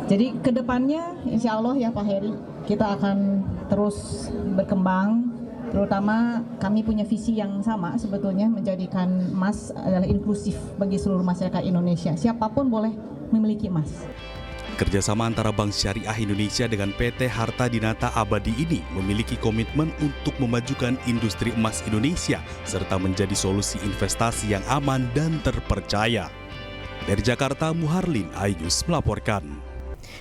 Jadi kedepannya insya Allah ya Pak Heri, kita akan terus berkembang, terutama kami punya visi yang sama sebetulnya menjadikan emas adalah inklusif bagi seluruh masyarakat Indonesia. Siapapun boleh memiliki emas. Kerjasama antara Bank Syariah Indonesia dengan PT Harta Dinata Abadi ini memiliki komitmen untuk memajukan industri emas Indonesia serta menjadi solusi investasi yang aman dan terpercaya. Dari Jakarta, Muharlin, iNews melaporkan.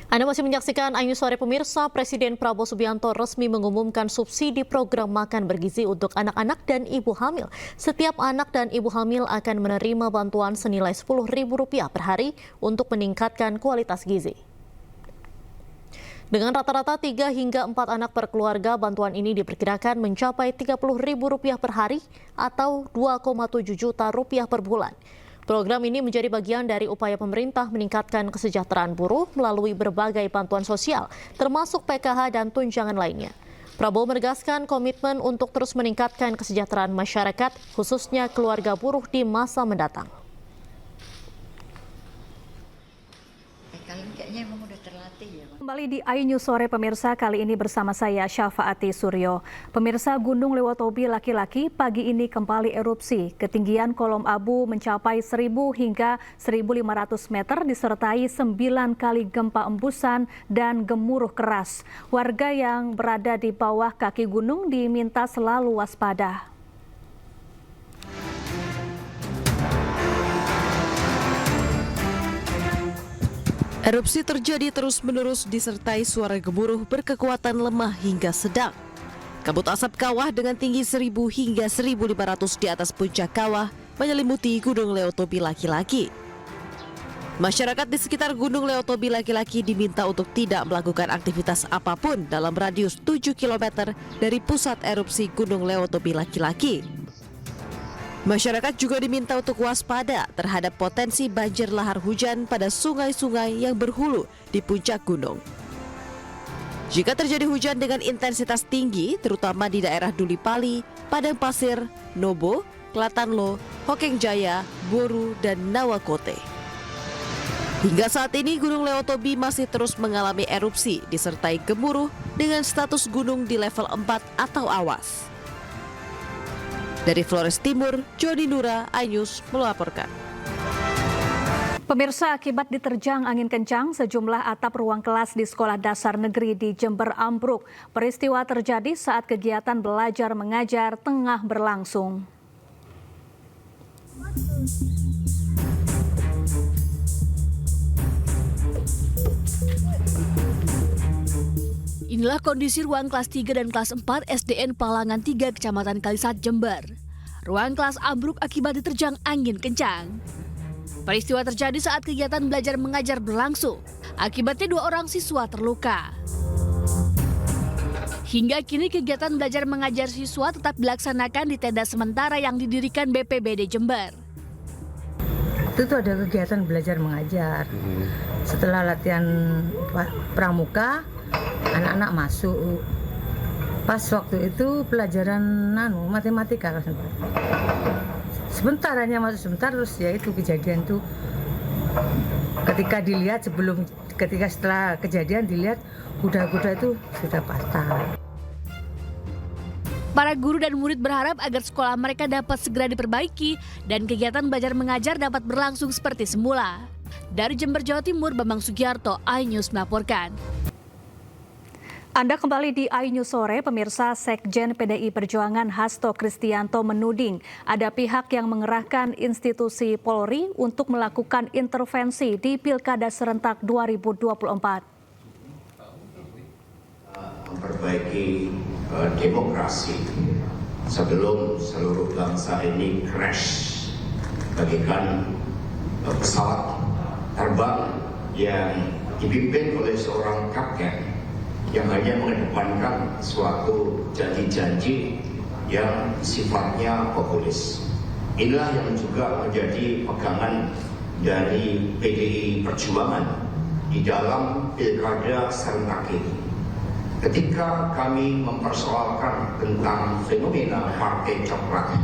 Anda masih menyaksikan iNews Sore pemirsa. Presiden Prabowo Subianto resmi mengumumkan subsidi program makan bergizi untuk anak-anak dan ibu hamil. Setiap anak dan ibu hamil akan menerima bantuan senilai Rp10.000 per hari untuk meningkatkan kualitas gizi. Dengan rata-rata 3 hingga 4 anak per keluarga, bantuan ini diperkirakan mencapai Rp30.000 per hari atau Rp2,7 juta per bulan. Program ini menjadi bagian dari upaya pemerintah meningkatkan kesejahteraan buruh melalui berbagai bantuan sosial, termasuk PKH dan tunjangan lainnya. Prabowo menegaskan komitmen untuk terus meningkatkan kesejahteraan masyarakat, khususnya keluarga buruh di masa mendatang. Kalian kayaknya emang udah terlatih ya. Kembali di iNews Sore pemirsa, kali ini bersama saya Syafaati Suryo. Pemirsa, Gunung Lewotobi laki-laki pagi ini kembali erupsi. Ketinggian kolom abu mencapai 1.000 hingga 1.500 meter disertai 9 kali gempa embusan dan gemuruh keras. Warga yang berada di bawah kaki gunung diminta selalu waspada. Erupsi terjadi terus-menerus disertai suara gemuruh berkekuatan lemah hingga sedang. Kabut asap kawah dengan tinggi 1.000 hingga 1.500 di atas puncak kawah menyelimuti Gunung Lewotobi laki-laki. Masyarakat di sekitar Gunung Leotobi laki-laki diminta untuk tidak melakukan aktivitas apapun dalam radius 7 km dari pusat erupsi Gunung Leotobi laki-laki. Masyarakat juga diminta untuk waspada terhadap potensi banjir lahar hujan pada sungai-sungai yang berhulu di puncak gunung. Jika terjadi hujan dengan intensitas tinggi, terutama di daerah Duli Pali, Padang Pasir, Nobo, Klatanlo, Hokeng Jaya, Boru, dan Nawakote. Hingga saat ini Gunung Leotobi masih terus mengalami erupsi disertai gemuruh dengan status gunung di level 4 atau awas. Dari Flores Timur, Joni Nura, iNews melaporkan. Pemirsa, akibat diterjang angin kencang, sejumlah atap ruang kelas di sekolah dasar negeri di Jember ambruk. Peristiwa terjadi saat kegiatan belajar mengajar tengah berlangsung. Inilah kondisi ruang kelas 3 dan kelas 4 SDN Palangan 3 Kecamatan Kalisat, Jember. Ruang kelas ambruk akibat diterjang angin kencang. Peristiwa terjadi saat kegiatan belajar mengajar berlangsung. Akibatnya 2 orang siswa terluka. Hingga kini kegiatan belajar mengajar siswa tetap dilaksanakan di tenda sementara yang didirikan BPBD Jember. Itu tuh ada kegiatan belajar mengajar. Setelah latihan pramuka, anak-anak masuk. Pas waktu itu pelajaran matematika sebentar hanya masuk sebentar, terus ya itu kejadian tuh. Ketika dilihat setelah kejadian dilihat kuda-kuda itu sudah patah. Para guru dan murid berharap agar sekolah mereka dapat segera diperbaiki dan kegiatan belajar mengajar dapat berlangsung seperti semula. Dari Jember, Jawa Timur, Bambang Sugiarto, iNews melaporkan. Anda kembali di iNews Sore, pemirsa. Sekjen PDI Perjuangan Hasto Kristianto menuding ada pihak yang mengerahkan institusi Polri untuk melakukan intervensi di Pilkada serentak 2024. Memperbaiki demokrasi sebelum seluruh bangsa ini crash bagaikan pesawat terbang yang dipimpin oleh seorang kapten yang hanya mengedepankan suatu janji-janji yang sifatnya populis. Inilah yang juga menjadi pegangan dari PDI Perjuangan di dalam Pilkada serentak ini. Ketika kami mempersoalkan tentang fenomena partai coklat,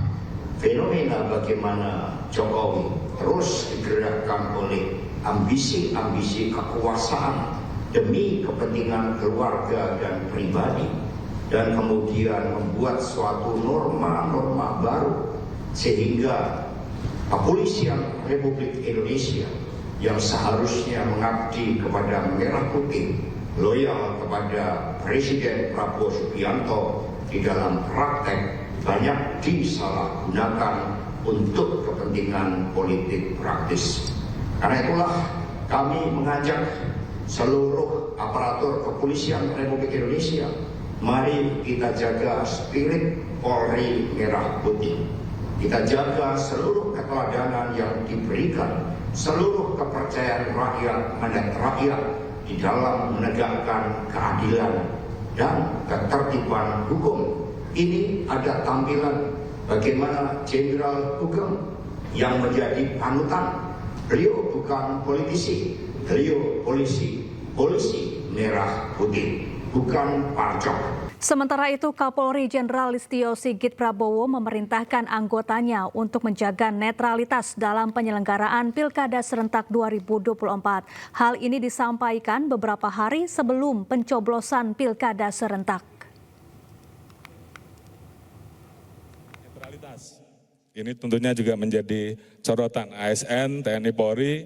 fenomena bagaimana Jokowi terus digerakkan oleh ambisi-ambisi kekuasaan demi kepentingan keluarga dan pribadi, dan kemudian membuat suatu norma-norma baru sehingga kepolisian Republik Indonesia yang seharusnya mengabdi kepada merah putih, loyal kepada Presiden Prabowo Subianto, di dalam praktek banyak disalahgunakan untuk kepentingan politik praktis. Karena itulah kami mengajak seluruh aparatur kepolisian Republik Indonesia, mari kita jaga spirit Polri Merah Putih. Kita jaga seluruh keteladanan yang diberikan, seluruh kepercayaan rakyat, mandat rakyat di dalam menegakkan keadilan dan ketertiban hukum. Ini ada tampilan bagaimana Jenderal Hugeng yang menjadi panutan. Beliau bukan politisi, beliau polisi merah putih, bukan parcok. Sementara itu, Kapolri Jenderal Listio Sigit Prabowo memerintahkan anggotanya untuk menjaga netralitas dalam penyelenggaraan Pilkada serentak 2024. Hal ini disampaikan beberapa hari sebelum pencoblosan Pilkada serentak. Netralitas ini tentunya juga menjadi sorotan ASN, TNI Polri,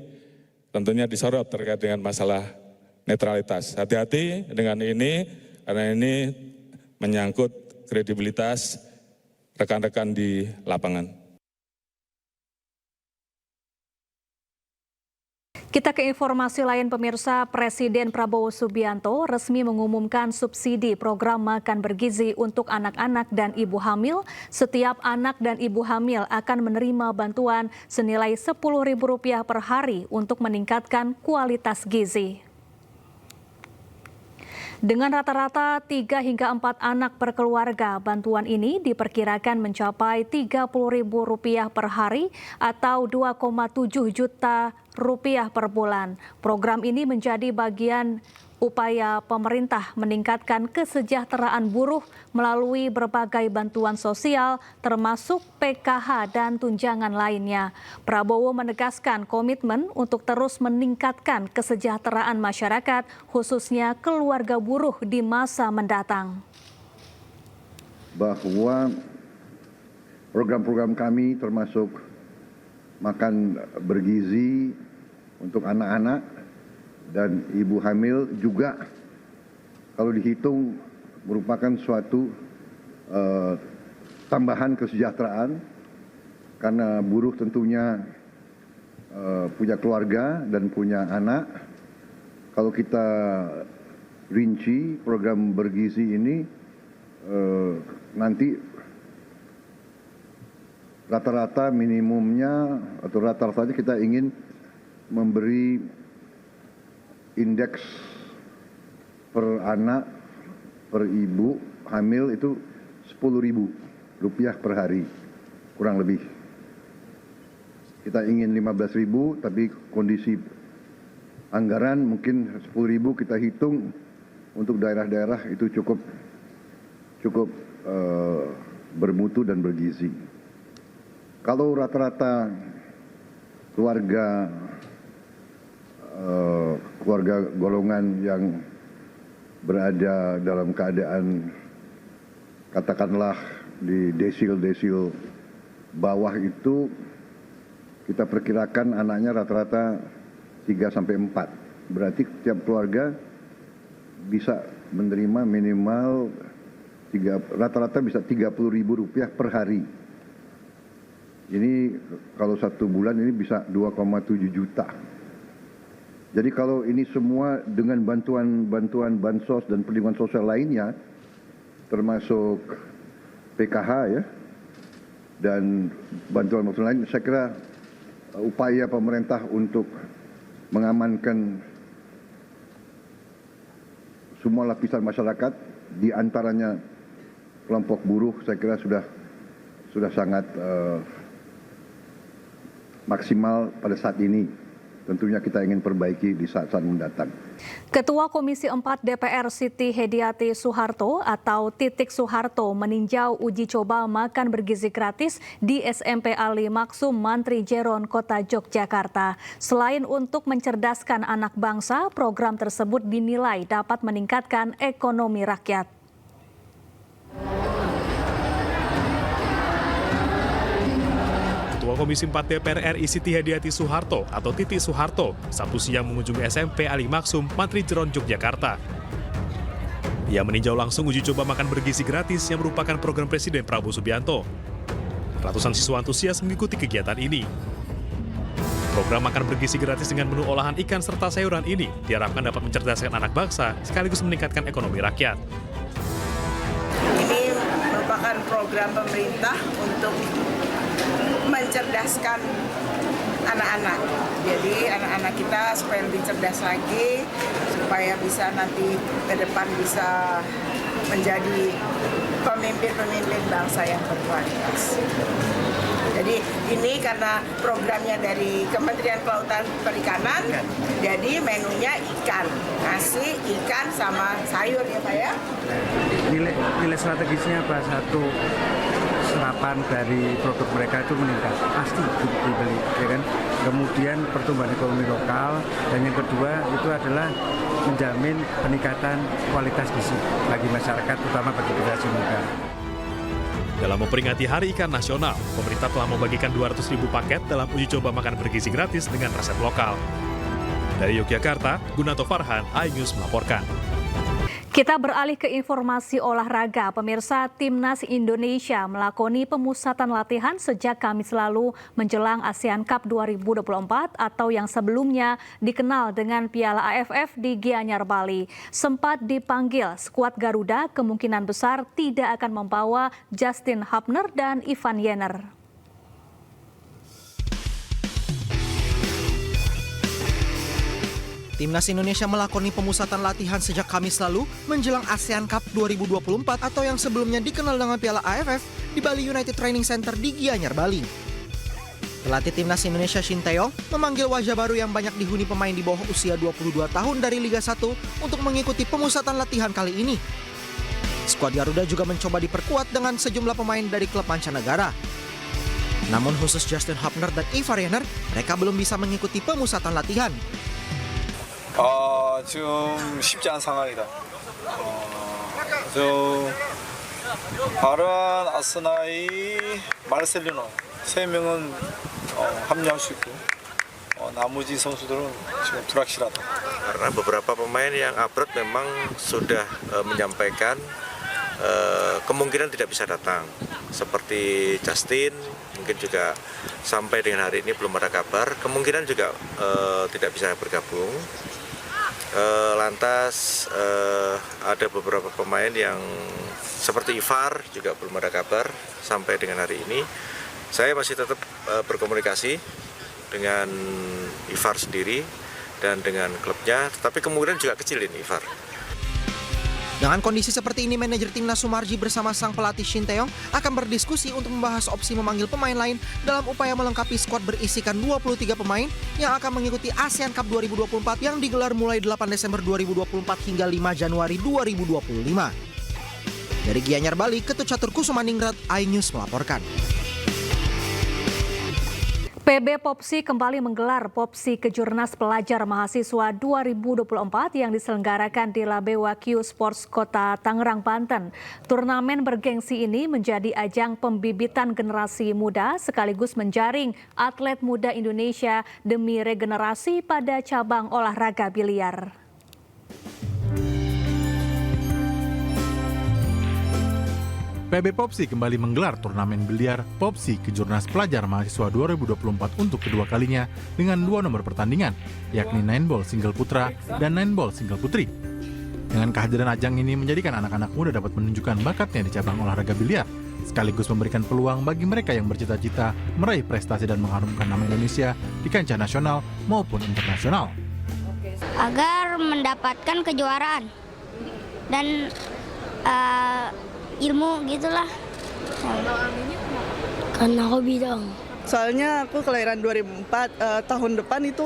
tentunya disorot terkait dengan masalah netralitas. Hati-hati dengan ini, karena ini menyangkut kredibilitas rekan-rekan di lapangan. Kita ke informasi lain pemirsa, Presiden Prabowo Subianto resmi mengumumkan subsidi program makan bergizi untuk anak-anak dan ibu hamil. Setiap anak dan ibu hamil akan menerima bantuan senilai Rp10.000 per hari untuk meningkatkan kualitas gizi. Dengan rata-rata 3 hingga 4 anak per keluarga, bantuan ini diperkirakan mencapai Rp30.000 per hari atau Rp2,7 juta per bulan. Program ini menjadi bagian upaya pemerintah meningkatkan kesejahteraan buruh melalui berbagai bantuan sosial termasuk PKH dan tunjangan lainnya. Prabowo menegaskan komitmen untuk terus meningkatkan kesejahteraan masyarakat khususnya keluarga buruh di masa mendatang. Bahwa program-program kami termasuk makan bergizi untuk anak-anak dan ibu hamil juga kalau dihitung merupakan suatu tambahan kesejahteraan karena buruh tentunya punya keluarga dan punya anak. Kalau kita rinci program bergizi ini nanti rata-rata minimumnya atau rata-ratanya kita ingin memberi indeks per anak, per ibu hamil itu Rp10.000 per hari, kurang lebih. Kita ingin 15.000, tapi kondisi anggaran mungkin 10.000 kita hitung untuk daerah-daerah itu cukup bermutu dan bergizi. Kalau rata-rata keluarga golongan yang berada dalam keadaan katakanlah di desil-desil bawah itu kita perkirakan anaknya rata-rata 3-4. Berarti tiap keluarga bisa menerima minimal rata-rata bisa Rp30.000 per hari. Ini kalau 1 bulan ini bisa 2,7 juta. Jadi kalau ini semua dengan bantuan bansos dan perlindungan sosial lainnya, termasuk PKH ya, dan bantuan lain, saya kira upaya pemerintah untuk mengamankan semua lapisan masyarakat, di antaranya kelompok buruh, saya kira sudah sangat maksimal pada saat ini. Tentunya kita ingin perbaiki di saat-saat mendatang. Ketua Komisi 4 DPR Siti Hediati Soeharto atau Titik Soeharto meninjau uji coba makan bergizi gratis di SMP Ali Maksum Mantri Jeron, Kota Yogyakarta. Selain untuk mencerdaskan anak bangsa, program tersebut dinilai dapat meningkatkan ekonomi rakyat. Ketua Komisi 4 DPR RI Siti Hediati Soeharto atau Titi Soeharto Sabtu siang mengunjungi SMP Ali Maksum, Mantri Jeron, Yogyakarta. Ia meninjau langsung uji coba makan bergizi gratis yang merupakan program Presiden Prabowo Subianto. Ratusan siswa antusias mengikuti kegiatan ini. Program makan bergizi gratis dengan menu olahan ikan serta sayuran ini diharapkan dapat mencerdaskan anak bangsa sekaligus meningkatkan ekonomi rakyat. Ini merupakan program pemerintah untuk mencerdaskan anak-anak. Jadi anak-anak kita supaya lebih cerdas lagi, supaya bisa nanti ke depan bisa menjadi pemimpin-pemimpin bangsa yang berkualitas. Jadi ini karena programnya dari Kementerian Kelautan Perikanan, jadi menunya ikan, nasi, ikan sama sayur ya Pak ya. Nilai strategisnya apa? Satu, serapan dari produk mereka itu meningkat, pasti dibeli, ya kan? Kemudian pertumbuhan ekonomi lokal, dan yang kedua itu adalah menjamin peningkatan kualitas gizi bagi masyarakat, terutama bagi generasi muda. Dalam memperingati Hari Ikan Nasional, pemerintah telah membagikan 200.000 paket dalam uji coba makan bergizi gratis dengan resep lokal. Dari Yogyakarta, Gunato Farhan, iNews melaporkan. Kita beralih ke informasi olahraga. Pemirsa, Timnas Indonesia melakoni pemusatan latihan sejak Kamis lalu menjelang ASEAN Cup 2024 atau yang sebelumnya dikenal dengan Piala AFF di Gianyar, Bali. Sempat dipanggil, skuad Garuda kemungkinan besar tidak akan membawa Justin Hubner dan Ivan Jenner. Timnas Indonesia melakoni pemusatan latihan sejak Kamis lalu menjelang ASEAN Cup 2024 atau yang sebelumnya dikenal dengan Piala AFF di Bali United Training Center di Gianyar, Bali. Pelatih Timnas Indonesia Shin Tae-yong memanggil wajah baru yang banyak dihuni pemain di bawah usia 22 tahun dari Liga 1 untuk mengikuti pemusatan latihan kali ini. Skuad Garuda juga mencoba diperkuat dengan sejumlah pemain dari klub mancanegara. Namun khusus Justin Hubner dan Ivan Jenner, mereka belum bisa mengikuti pemusatan latihan. 지금 쉽지 않은 상황이다. 바른, 아스나이, 마르셀리노 세 명은 합류할 수 있고 나머지 선수들은 지금 불확실하다. Karena beberapa pemain yang abroad memang sudah menyampaikan kemungkinan tidak bisa datang. Seperti Justin, mungkin juga sampai dengan hari ini belum ada kabar. Kemungkinan juga tidak bisa bergabung. Lantas ada beberapa pemain yang seperti Ivar juga belum ada kabar sampai dengan hari ini. Saya masih tetap berkomunikasi dengan Ivar sendiri dan dengan klubnya, tetapi kemungkinan juga kecil ini Ivar. Dengan kondisi seperti ini, manajer Timnas Sumarji bersama sang pelatih Shin Tae-yong akan berdiskusi untuk membahas opsi memanggil pemain lain dalam upaya melengkapi skuad berisikan 23 pemain yang akan mengikuti ASEAN Cup 2024 yang digelar mulai 8 Desember 2024 hingga 5 Januari 2025. Dari Gianyar, Bali, Ketut Catur Kusumaningrat, iNews melaporkan. PB Popsi kembali menggelar Popsi Kejurnas Pelajar Mahasiswa 2024 yang diselenggarakan di Labewa Q Sports Kota Tangerang, Banten. Turnamen bergengsi ini menjadi ajang pembibitan generasi muda sekaligus menjaring atlet muda Indonesia demi regenerasi pada cabang olahraga biliar. PB Popsi kembali menggelar turnamen biliar Popsi Kejurnas Pelajar Mahasiswa 2024 untuk kedua kalinya dengan 2 nomor pertandingan, yakni 9-ball single putra dan 9-ball single putri. Dengan kehadiran ajang ini menjadikan anak-anak muda dapat menunjukkan bakatnya di cabang olahraga biliar, sekaligus memberikan peluang bagi mereka yang bercita-cita meraih prestasi dan mengharumkan nama Indonesia di kancah nasional maupun internasional. Agar mendapatkan kejuaraan dan ilmu gitulah. Karena hobi dong. Soalnya aku kelahiran 2004, tahun depan itu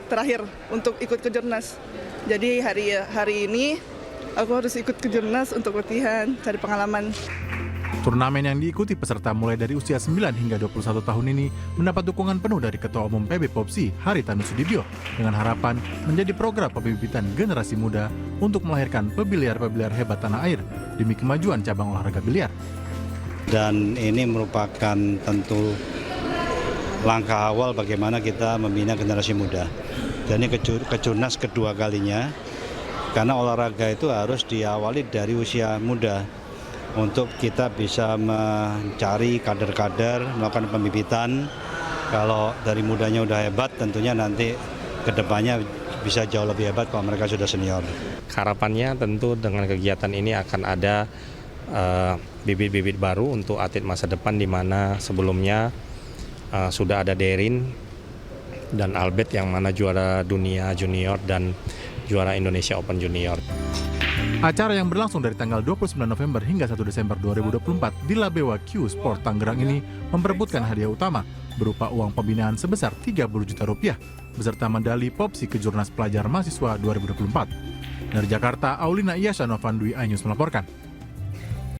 terakhir untuk ikut kejurnas. Jadi hari ini aku harus ikut kejurnas untuk latihan, cari pengalaman. Turnamen yang diikuti peserta mulai dari usia 9 hingga 21 tahun ini mendapat dukungan penuh dari Ketua Umum PB Popsi, Haritanu Sudibyo, dengan harapan menjadi program pembibitan generasi muda untuk melahirkan pebiliar-pebiliar hebat tanah air demi kemajuan cabang olahraga biliar. Dan ini merupakan tentu langkah awal bagaimana kita membina generasi muda. Dan ini kejurnas kedua kalinya, karena olahraga itu harus diawali dari usia muda. Untuk kita bisa mencari kader-kader, melakukan pembibitan. Kalau dari mudanya udah hebat, tentunya nanti ke depannya bisa jauh lebih hebat kalau mereka sudah senior. Harapannya tentu dengan kegiatan ini akan ada bibit-bibit baru untuk atlet masa depan, di mana sebelumnya sudah ada Derin dan Albert yang mana juara dunia junior dan juara Indonesia Open Junior. Acara yang berlangsung dari tanggal 29 November hingga 1 Desember 2024 di Labewa Q Sport Tangerang ini memperebutkan hadiah utama berupa uang pembinaan sebesar 30 juta rupiah beserta medali Popsi Kejurnas Pelajar Mahasiswa 2024. Dari Jakarta, Aulina Iyasha Novandwi, iNews melaporkan.